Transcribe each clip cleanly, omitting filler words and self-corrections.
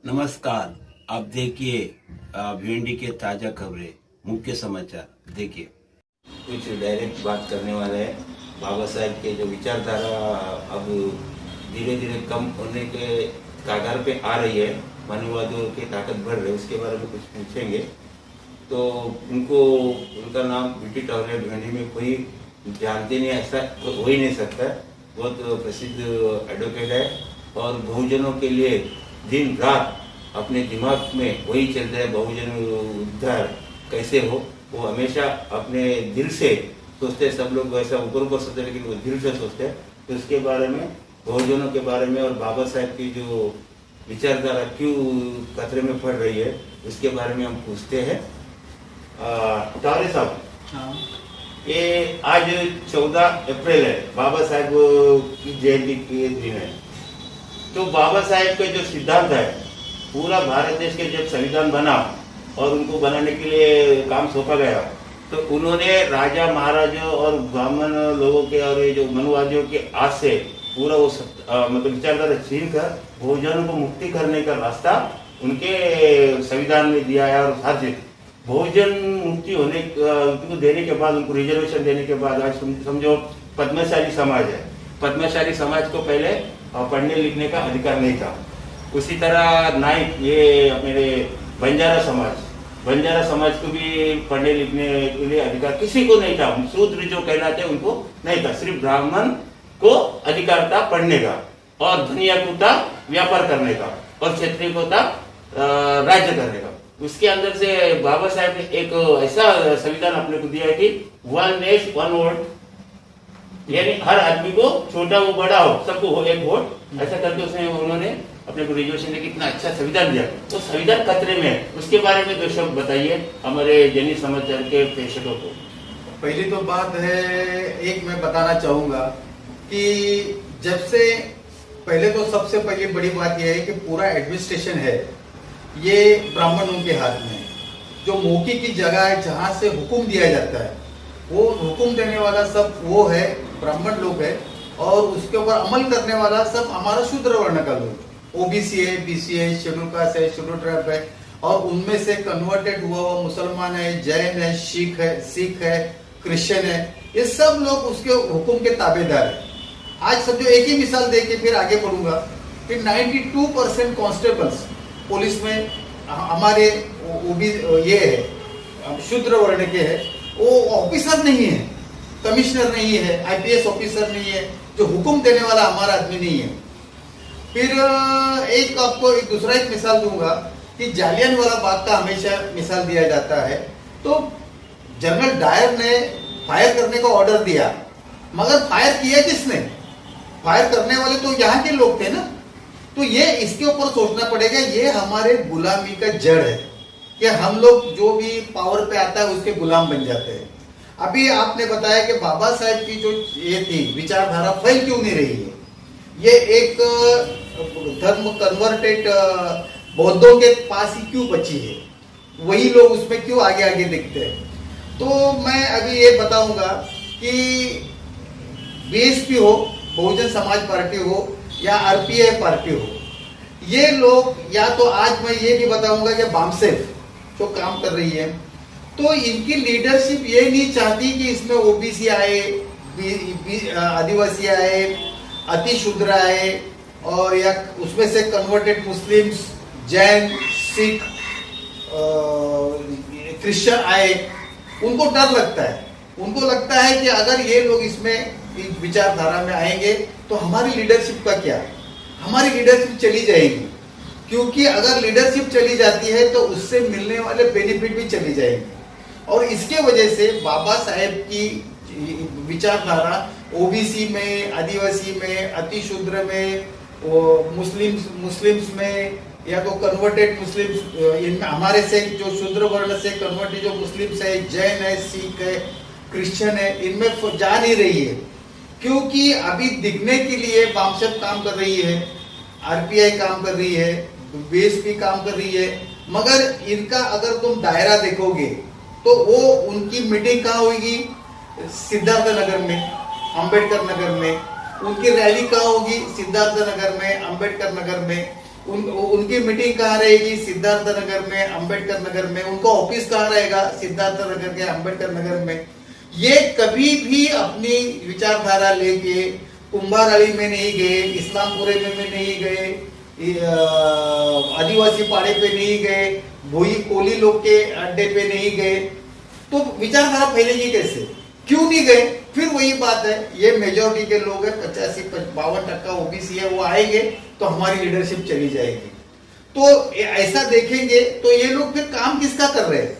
नमस्कार। आप देखिए भिंडी के ताजा खबरें, मुख्य समाचार देखिए। कुछ डायरेक्ट बात करने वाले हैं। बाबा साहेब के जो विचारधारा अब धीरे धीरे कम होने के कगार पे आ रही है, मानववादियों की ताकत बढ़ रही है, उसके बारे में कुछ पूछेंगे। तो उनका नाम बीटी टॉवरे भिंडी में कोई जानते नहीं, ऐसा हो ही नहीं सकता। बहुत प्रसिद्ध एडवोकेट है और बहुजनों के लिए दिन रात अपने दिमाग में वही चल रहा है, बहुजन उद्धार कैसे हो। वो हमेशा अपने दिल से सोचते हैं। सब लोग वैसा ऊपर ऊपर सोचते हैं, लेकिन वो दिल से सोचते हैं। तो उसके बारे में, बहुजनों के बारे में और बाबा साहेब की जो विचारधारा क्यों खतरे में पड़ रही है, उसके बारे में हम पूछते हैं। टावरे साहब, ये आज 14 अप्रैल है, बाबा साहेब की जयंती के दिन है। तो बाबा साहेब के जो सिद्धांत है, पूरा भारत देश के जब संविधान बना और उनको बनाने के लिए काम सौंपा गया, तो उन्होंने राजा महाराजों और ब्राह्मण लोगों के और ये जो मनुवादियों के आज से पूरा वो मतलब विचारधारा छीन कर बहुजनों को मुक्ति करने का रास्ता उनके संविधान में दिया है। और हर चीज बहुजन मुक्ति होने को देने के बाद, उनको रिजर्वेशन देने के बाद, आज समझो पद्मशाली समाज है। पद्मशाली समाज को पहले पढ़ने लिखने का अधिकार नहीं था। उसी तरह नाइक, ये मेरे बंजारा समाज को भी पढ़ने लिखने के लिए अधिकार किसी को नहीं था। शूद्र जो कहलाते उनको नहीं था, सिर्फ ब्राह्मण को अधिकार था पढ़ने का, और धनिया को था व्यापार करने का, और क्षत्रिय को था राज्य करने का। उसके अंदर से बाबा साहब ने एक ऐसा संविधान अपने को दिया है कि 1 नेशन 1 वोट, यानी हर आदमी को, छोटा हो बड़ा हो, सबको हो एक वोट। ऐसा करके उन्होंने अपने को रिजर्वेशन देके इतना अच्छा संविधान दिया। तो संविधान खतरे में है, उसके बारे में 2 शब्द बताइए हमारे जनी समाचार के प्रेक्षकों को। पहली तो बात है, एक मैं बताना चाहूंगा कि जब से पहले तो सबसे पहले बड़ी बात यह है कि पूरा एडमिनिस्ट्रेशन है ये ब्राह्मणों के हाथ में है। जो मौके की जगह है जहां से हुक्म दिया जाता है, वो हुक्म देने वाला सब वो है, ब्राह्मण लोग है, और उसके ऊपर अमल करने वाला सब हमारा शूद्र वर्ण का लोग, ओबीसी है, बीसी है, शेड्यूल कास्ट है, शेड्यूल ट्राइब है, और उनमें से कन्वर्टेड हुआ मुसलमान है, जैन है, सिख है, क्रिश्चियन है, ये सब लोग उसके हुक्म के ताबेदार है। आज समझो एक ही मिसाल देके फिर आगे बढ़ूंगा कि 92% कांस्टेबल्स पुलिस में हमारे ये है, शूद्र वर्ण के है। वो ऑफिसर नहीं है, कमिश्नर नहीं है, आईपीएस ऑफिसर नहीं है, जो हुक्म देने वाला हमारा आदमी नहीं है। फिर आपको एक दूसरा मिसाल दूंगा कि जालियनवाला बाग का हमेशा मिसाल दिया जाता है। तो जनरल डायर ने फायर करने का ऑर्डर दिया, मगर फायर किया किसने? फायर करने वाले तो यहाँ के लोग थे ना। तो ये इसके ऊपर सोचना पड़ेगा, ये हमारे गुलामी का जड़ है कि हम लोग जो भी पावर पे आता है उसके गुलाम बन जाते हैं। अभी आपने बताया कि बाबा साहेब की जो ये थी विचारधारा फैल क्यों नहीं रही है, ये एक धर्म कन्वर्टेड बौद्धों के पास ही क्यों बची है, वही लोग उसमें क्यों आगे आगे दिखते हैं। तो मैं अभी ये बताऊंगा कि बीएसपी हो, बहुजन समाज पार्टी हो, या आरपीआई पार्टी हो, ये लोग, या तो आज मैं ये भी बताऊंगा कि बामसेफ जो काम कर रही है, तो इनकी लीडरशिप ये नहीं चाहती कि इसमें ओबीसी आए, आदिवासी आए, अति शूद्र आए, और या उसमें से converted Muslims, Jain, Sikh, Christian आए। उनको डर लगता है, उनको लगता है कि अगर ये लोग इसमें विचारधारा में आएंगे तो हमारी लीडरशिप का क्या, हमारी लीडरशिप चली जाएगी। क्योंकि अगर लीडरशिप चली जाती है तो उससे मिलने वाले बेनिफिट भी चली जाएंगे। और इसके वजह से बाबा साहेब की विचारधारा ओबीसी में, आदिवासी में, अति शूद्र में, मुस्लिम्स में, या तो कन्वर्टेड मुस्लिम्स, इनमें हमारे से जो शूद्र वर्ण से कन्वर्टेड जो मुस्लिम्स है, जैन है, सिख है, क्रिश्चियन है, इनमें जा नहीं रही है। क्योंकि अभी दिखने के लिए बामसेफ काम कर रही है, आरपीआई काम कर रही है, बीएसपी काम कर रही है, मगर इनका अगर तुम दायरा देखोगे तो वो उनकी मीटिंग कहाँ होगी? सिद्धार्थ नगर में, अंबेडकर नगर में। उनकी रैली कहाँ होगी? सिद्धार्थ नगर में, अंबेडकर नगर में। उनकी मीटिंग कहाँ रहेगी? सिद्धार्थ नगर में, अंबेडकर नगर में। उनका ऑफिस कहाँ रहेगा? सिद्धार्थ नगर के, अंबेडकर नगर में। ये कभी भी अपनी विचारधारा लेके कुंभारहळ्ळी में नहीं गए, इस्लामपुरे में नहीं गए, आदिवासी पाड़े पे नहीं गए, भोई कोली लोग के अड्डे पे नहीं गए। तो विचारधारा फैलेगी कैसे? क्यों नहीं गए? फिर वही बात है, ये मेजोरिटी के लोग है, 85-52% ओबीसी है, वो आएंगे तो हमारी लीडरशिप चली जाएगी। तो ऐसा देखेंगे तो ये लोग फिर काम किसका कर रहे हैं?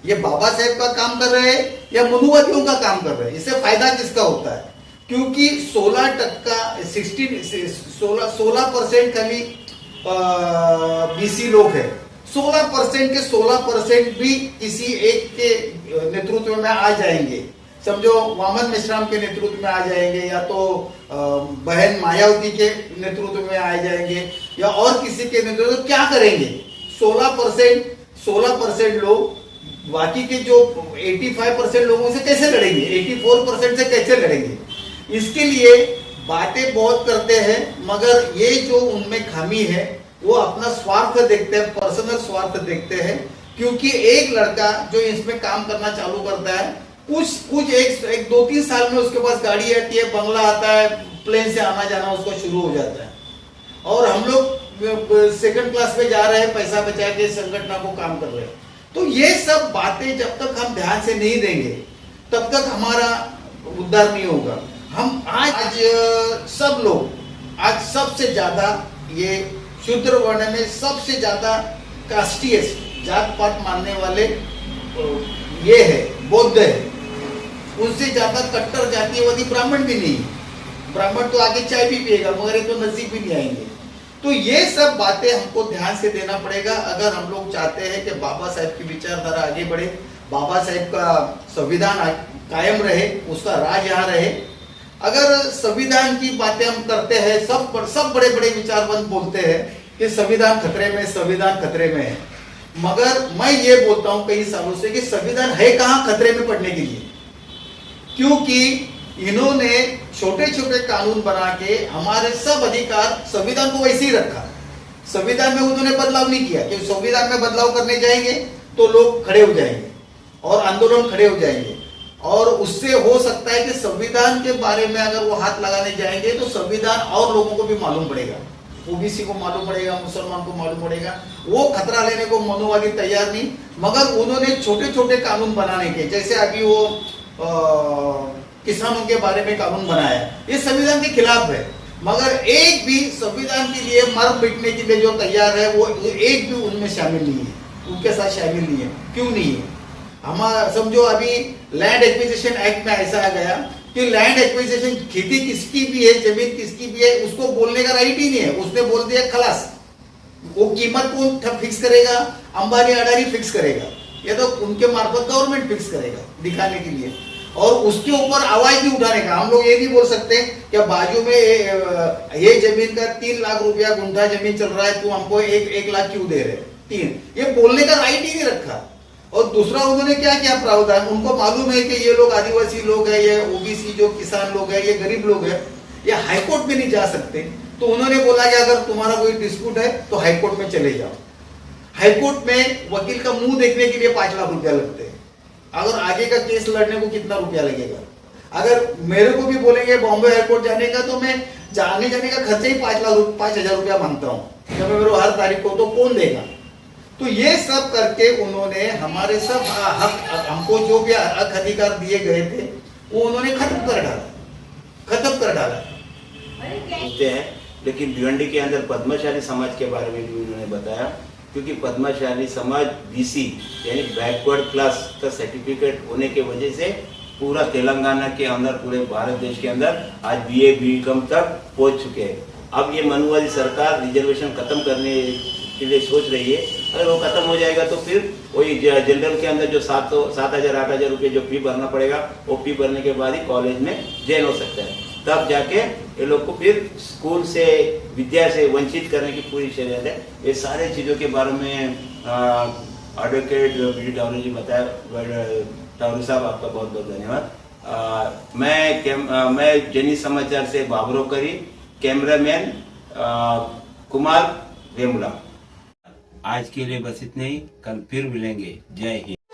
ये बाबा साहेब का काम कर रहे हैं या मनुवादियों का काम कर रहे हैं? इससे फायदा किसका होता है? क्योंकि 16% खाली बीसी लोग है। 16% के 16% भी किसी एक के नेतृत्व में आ जाएंगे। समझो वामन मेश्राम के नेतृत्व में आ जाएंगे, या तो बहन मायावती के नेतृत्व में आ जाएंगे, या और किसी के नेतृत्व। क्या करेंगे? 16% लोग बाकी के जो 85% लोगों से कैसे लड़ेंगे? 84% से कैसे लड़ेंगे? इसके लिए बातें बहुत करते हैं, मगर ये जो उनमें खामी है वो अपना स्वार्थ देखते हैं, पर्सनल स्वार्थ देखते हैं। क्योंकि एक लड़का जो इसमें काम करना चालू करता है, कुछ एक 2-3 साल में उसके पास गाड़ी आती है, बंगला आता है, प्लेन से आना जाना उसको शुरू हो जाता है। और हम लोग सेकंड क्लास में जा रहे हैं, पैसा बचा के संगठन को काम कर रहे हैं। तो ये सब बातें जब तक हम ध्यान से नहीं देंगे तब तक हमारा उद्धार नहीं होगा। हम आज सब लोग, आज सबसे ज्यादा ये शूद्र वर्ण में सबसे ज्यादा कास्टीय जात पात मानने वाले ये है, बौद्ध है। उनसे ज्यादा कट्टर जातीयवादी ब्राह्मण भी नहीं। ब्राह्मण तो आगे चाय भी पिएगा, मगर ये तो नजदीक भी नहीं आएंगे। तो ये सब बातें हमको ध्यान से देना पड़ेगा अगर हम लोग चाहते हैं कि बाबा साहेब की विचारधारा आगे बढ़े, बाबा साहेब का संविधान कायम रहे, उसका राज यहाँ रहे। अगर संविधान की बातें हम करते हैं, सब बड़े बड़े विचारवंत बोलते हैं कि संविधान खतरे में, संविधान खतरे में है। मगर मैं ये बोलता हूं कई सालों से कि संविधान है कहां खतरे में पड़ने के लिए? क्योंकि इन्होंने छोटे छोटे कानून बना के हमारे सब अधिकार, संविधान को वैसे ही रखा। संविधान में उन्होंने बदलाव नहीं किया कि संविधान में बदलाव करने जाएंगे तो लोग खड़े हो जाएंगे और आंदोलन खड़े हो जाएंगे। और उससे हो सकता है कि संविधान के बारे में अगर वो हाथ लगाने जाएंगे तो संविधान और लोगों को भी मालूम पड़ेगा, ओबीसी को मालूम पड़ेगा, मुसलमान को मालूम पड़ेगा। वो खतरा लेने को मनुवादी तैयार नहीं। मगर उन्होंने छोटे छोटे कानून बनाने के, जैसे अभी वो किसानों के बारे में कानून बनाया, ये संविधान के खिलाफ है। मगर एक भी संविधान के लिए मर मिटने के लिए जो तैयार है वो एक भी उनमें शामिल नहीं है, उनके साथ शामिल नहीं है। क्यों नहीं है? हमारा समझो अभी लैंड एक्विजिशन एक्ट में ऐसा आ गया कि लैंड एक्विजिशन, खेती किसकी भी है, जमीन किसकी भी है, उसको बोलने का राइट ही नहीं है। उसने बोल दिया खलास। वो कीमत कौन फिक्स करेगा? अंबानी अडानी फिक्स करेगा, या तो उनके मार्फत गवर्नमेंट फिक्स करेगा दिखाने के लिए। और उसके ऊपर आवाज नहीं उठाने का। हम लोग ये नहीं बोल सकते कि बाजू में ये जमीन का 3 लाख रुपया गुंठा जमीन चल रहा है, तू हमको 1 लाख क्यों दे रहे? 3, ये बोलने का राइट ही नहीं रखा। और दूसरा उन्होंने क्या किया प्रावधान? उनको मालूम है कि ये लोग आदिवासी लोग हैं, ये ओबीसी जो किसान लोग हैं, ये गरीब लोग हैं, ये हाईकोर्ट में नहीं जा सकते। तो उन्होंने बोला कि अगर तुम्हारा कोई डिस्प्यूट है तो हाईकोर्ट में चले जाओ। हाईकोर्ट में वकील का मुंह देखने के लिए 5 लाख रुपया लगते हैं। अगर आगे का केस लड़ने को कितना रुपया लगेगा? अगर मेरे को भी बोलेंगे बॉम्बे हाईकोर्ट जाने का, तो मैं जाने का खर्चा ही 5,000 रुपया मांगता हूँ जब मेरे हर तारीख को, तो कौन देगा? तो ये सब करके उन्होंने हमारे सब हक, हमको जो भी हक अधिकार दिए गए थे वो उन्होंने खत्म कर डाला। पूछते हैं, लेकिन भिवंडी के अंदर पद्मशाली समाज के बारे में भी उन्होंने बताया, क्योंकि पद्मशाली समाज बीसी यानी बैकवर्ड क्लास का सर्टिफिकेट होने के वजह से पूरा तेलंगाना के अंदर, पूरे भारत देश के अंदर आज बीए बीकॉम तक पहुंच चुके हैं। अब ये मनुवादी सरकार रिजर्वेशन खत्म करने के लिए सोच रही है। अगर वो खत्म हो जाएगा तो फिर वही जनरल के अंदर जो 7,000-8,000 रुपये जो फी भरना पड़ेगा, वो फी भरने के बाद ही कॉलेज में ज्वाइन हो सकता है। तब जाके ये लोग को फिर स्कूल से, विद्या से वंचित करने की पूरी शर्त है। ये सारे चीज़ों के बारे में एडवोकेट बी टावरी जी बताया। टावरी साहब, आपका बहुत बहुत धन्यवाद। मैं जनी समाचार से बाबरो करी, कैमरामैन कुमार वेमुला। आज के लिए बस इतने ही, कल फिर मिलेंगे। जय हिंद।